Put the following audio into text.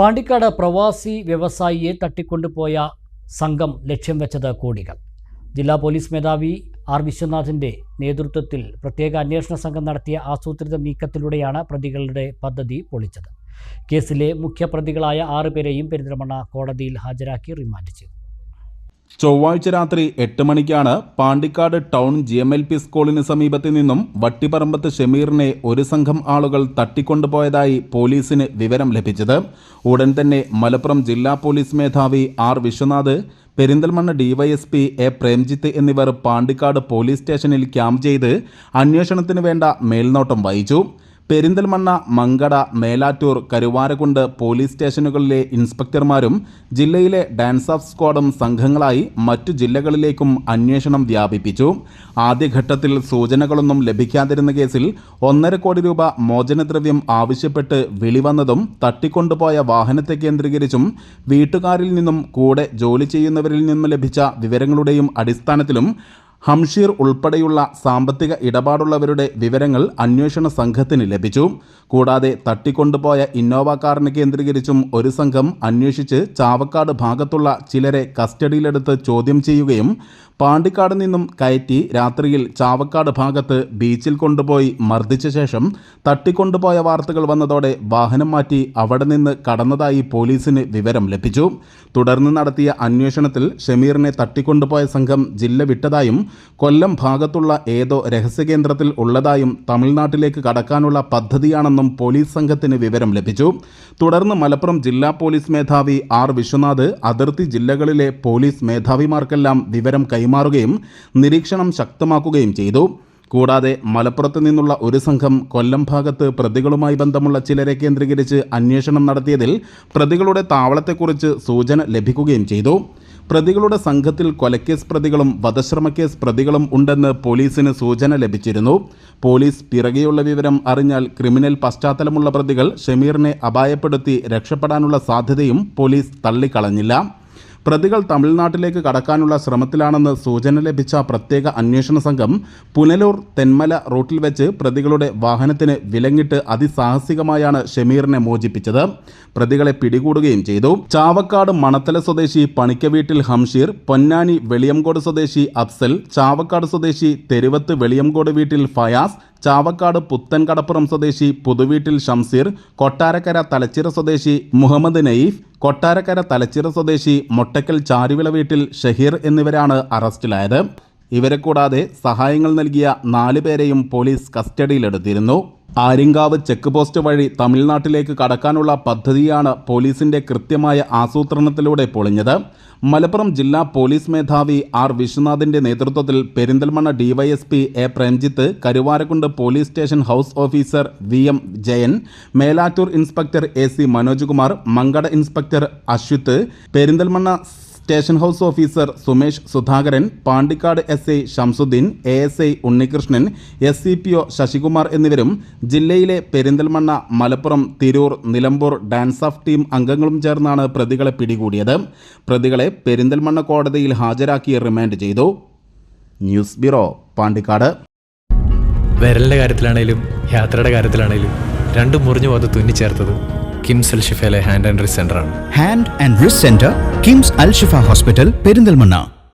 പാണ്ടിക്കാട് പ്രവാസി വ്യവസായിയെ തട്ടിക്കൊണ്ടുപോയ സംഘം ലക്ഷ്യം വെച്ചത് കോടികൾ. ജില്ലാ പോലീസ് മേധാവി ആർ വിശ്വനാഥിന്റെ നേതൃത്വത്തിൽ പ്രത്യേക അന്വേഷണ സംഘം നടത്തിയ ആസൂത്രിത നീക്കത്തിലൂടെയാണ് പ്രതികളുടെ പദ്ധതി പൊളിച്ചത്. കേസിലെ മുഖ്യപ്രതികളായ 6 പേരെയും പെരിന്തൽമണ്ണ കോടതിയിൽ ഹാജരാക്കി റിമാൻഡ് ചെയ്തു. ചൊവ്വാഴ്ച രാത്രി 8 മണിക്കാണ് പാണ്ടിക്കാട് ടൗൺ GMLP സ്കൂളിന് സമീപത്തു നിന്നും വട്ടിപ്പറമ്പത്ത് ഷമീറിനെ ഒരു സംഘം ആളുകൾ തട്ടിക്കൊണ്ടുപോയതായി പോലീസിന് വിവരം ലഭിച്ചത്. ഉടൻ തന്നെ മലപ്പുറം ജില്ലാ പോലീസ് മേധാവി R Viswanath, Perinthalmanna DYSP A Premjith എന്നിവർ പാണ്ടിക്കാട് പോലീസ് സ്റ്റേഷനിൽ ക്യാമ്പ് ചെയ്ത് അന്വേഷണത്തിന് വേണ്ട മേൽനോട്ടം വഹിച്ചു. പെരിന്തൽമണ്ണ, മങ്കട, മേലാറ്റൂർ, കരുവാരക്കുണ്ട് പോലീസ് സ്റ്റേഷനുകളിലെ ഇൻസ്പെക്ടർമാരും ജില്ലയിലെ ഡാൻസ് ഓഫ് സ്ക്വാഡും സംഘങ്ങളായി മറ്റു ജില്ലകളിലേക്കും അന്വേഷണം വ്യാപിപ്പിച്ചു. ആദ്യഘട്ടത്തിൽ സൂചനകളൊന്നും ലഭിക്കാതിരുന്ന കേസിൽ 1.5 കോടി രൂപ മോചനദ്രവ്യം ആവശ്യപ്പെട്ട് വിളിവന്നതും തട്ടിക്കൊണ്ടുപോയ വാഹനത്തെ കേന്ദ്രീകരിച്ചും വീട്ടുകാരിൽ നിന്നും കൂടെ ജോലി ചെയ്യുന്നവരിൽ നിന്നും ലഭിച്ച വിവരങ്ങളുടെയും അടിസ്ഥാനത്തിലും ഹംഷീർ ഉൾപ്പെടെയുള്ള സാമ്പത്തിക ഇടപാടുള്ളവരുടെ വിവരങ്ങൾ അന്വേഷണ സംഘത്തിന് ലഭിച്ചു. കൂടാതെ തട്ടിക്കൊണ്ടുപോയ ഇന്നോവ കാറിനെ കേന്ദ്രീകരിച്ചും ഒരു സംഘം അന്വേഷിച്ച് ചാവക്കാട് ഭാഗത്തുള്ള ചിലരെ കസ്റ്റഡിയിലെടുത്ത് ചോദ്യം ചെയ്യുകയും പാണ്ടിക്കാട് നിന്നും കയറ്റി രാത്രിയിൽ ചാവക്കാട് ഭാഗത്ത് ബീച്ചിൽ കൊണ്ടുപോയി മർദ്ദിച്ച ശേഷം തട്ടിക്കൊണ്ടുപോയ വാർത്തകൾ വന്നതോടെ വാഹനം മാറ്റി അവിടെ നിന്ന് കടന്നതായി പോലീസിന് വിവരം ലഭിച്ചു. തുടർന്ന് നടത്തിയ അന്വേഷണത്തിൽ ഷമീറിനെ തട്ടിക്കൊണ്ടുപോയ സംഘം ജില്ല വിട്ടതായും കൊല്ലം ഭാഗത്തുള്ള ഏതോ രഹസ്യകേന്ദ്രത്തിൽ ഉള്ളതായും തമിഴ്നാട്ടിലേക്ക് കടക്കാനുള്ള പദ്ധതിയാണെന്നും പോലീസ് സംഘത്തിന് വിവരം ലഭിച്ചു. തുടർന്ന് മലപ്പുറം ജില്ലാ പോലീസ് മേധാവി ആർ വിശ്വനാഥ് അതിർത്തി ജില്ലകളിലെ പോലീസ് മേധാവിമാർക്കെല്ലാം വിവരം കൈമാറുകയും നിരീക്ഷണം ശക്തമാക്കുകയും ചെയ്തു. കൂടാതെ മലപ്പുറത്ത് നിന്നുള്ള ഒരു സംഘം കൊല്ലം ഭാഗത്ത് പ്രതികളുമായി ബന്ധമുള്ള ചിലരെ കേന്ദ്രീകരിച്ച് അന്വേഷണം നടത്തിയതിൽ പ്രതികളുടെ താവളത്തെക്കുറിച്ച് സൂചന ലഭിക്കുകയും ചെയ്തു. പ്രതികളുടെ സംഘത്തിൽ കൊലക്കേസ് പ്രതികളും വധശ്രമക്കേസ് പ്രതികളും ഉണ്ടെന്ന് പോലീസിന് സൂചന ലഭിച്ചിരുന്നു. പോലീസ് പിറകെയുള്ള വിവരം അറിഞ്ഞാൽ ക്രിമിനൽ പശ്ചാത്തലമുള്ള പ്രതികൾ ഷമീറിനെ അപായപ്പെടുത്തി രക്ഷപ്പെടാനുള്ള സാധ്യതയും പോലീസ് തള്ളിക്കളഞ്ഞില്ല. പ്രതികൾ തമിഴ്നാട്ടിലേക്ക് കടക്കാനുള്ള ശ്രമത്തിലാണെന്ന് സൂചന ലഭിച്ച പ്രത്യേക അന്വേഷണ സംഘം പുനലൂർ തെന്മല റൂട്ടിൽ വെച്ച് പ്രതികളുടെ വാഹനത്തിന് വിലങ്ങിട്ട് അതിസാഹസികമായാണ് ഷമീറിനെ മോചിപ്പിച്ചത്. പ്രതികളെ പിടികൂടുകയും ചെയ്തു. ചാവക്കാട് മണത്തല സ്വദേശി പണിക്കവീട്ടിൽ ഹംഷീർ, പൊന്നാനി വെളിയംകോട് സ്വദേശി അഫ്സൽ, ചാവക്കാട് സ്വദേശി തെരുവത്ത് വെളിയംകോട് വീട്ടിൽ ഫയാസ്, ചാവക്കാട് പുത്തൻ കടപ്പുറം സ്വദേശി പുതുവീട്ടിൽ ഷംസീർ, കൊട്ടാരക്കര തലച്ചിറ സ്വദേശി മുഹമ്മദ് നയീഫ്, കൊട്ടാരക്കര തലച്ചിറ സ്വദേശി മൊട്ടക്കൽ ചാരുവിള വീട്ടിൽ ഷഹീർ എന്നിവരാണ് അറസ്റ്റിലായത്. ഇവരെ കൂടാതെ സഹായങ്ങൾ നൽകിയ 4 പേരെയും പോലീസ് കസ്റ്റഡിയിലെടുത്തിരുന്നു. ആര്യങ്കാവ് ചെക്ക് പോസ്റ്റ് വഴി തമിഴ്നാട്ടിലേക്ക് കടക്കാനുള്ള പദ്ധതിയാണ് പോലീസിന്റെ കൃത്യമായ ആസൂത്രണത്തിലൂടെ പൊളിഞ്ഞത്. മലപ്പുറം ജില്ലാ പോലീസ് മേധാവി ആർ വിശ്വനാഥിന്റെ നേതൃത്വത്തിൽ Perinthalmanna DYSP A Premjith, Karuvarakkundu police station house officer VM Jayan, Melattur inspector AC Manoj Kumar, Mankada inspector Aswith, Perinthalmanna station house officer Sumesh Sudhakaran, Pandikkad SI Shamsuddin, ASI Unnikrishnan, SCPO Sasikumar എന്നിവരും ജില്ലയിലെ Perinthalmanna, Malappuram, Tirur, Nilambur DANSAF team അംഗങ്ങളും ചേർന്നാണ് പ്രതികളെ പിടികൂടിയത്. പ്രതികളെ പെരിന്തൽമണ്ണ കോടതിയിൽ ഹാജരാക്കി റിമാൻഡ് ചെയ്തു. News bureau, Pandikkad. വിരലിൻ്റെ കാര്യത്തിലാണേലും യാത്രയുടെ കാര്യത്തിലാണേലും രണ്ടും മുറിഞ്ഞു പോകാതെ തുന്നിച്ചേർത്തത് കിംസ് അൽ ഷിഫയിലെ ഹാൻഡ് ആൻഡ് റിസ്റ്റ് സെൻ്ററാണ്. Hand and wrist centre, KIMS Al Shifa hospital, Perinthalmanna.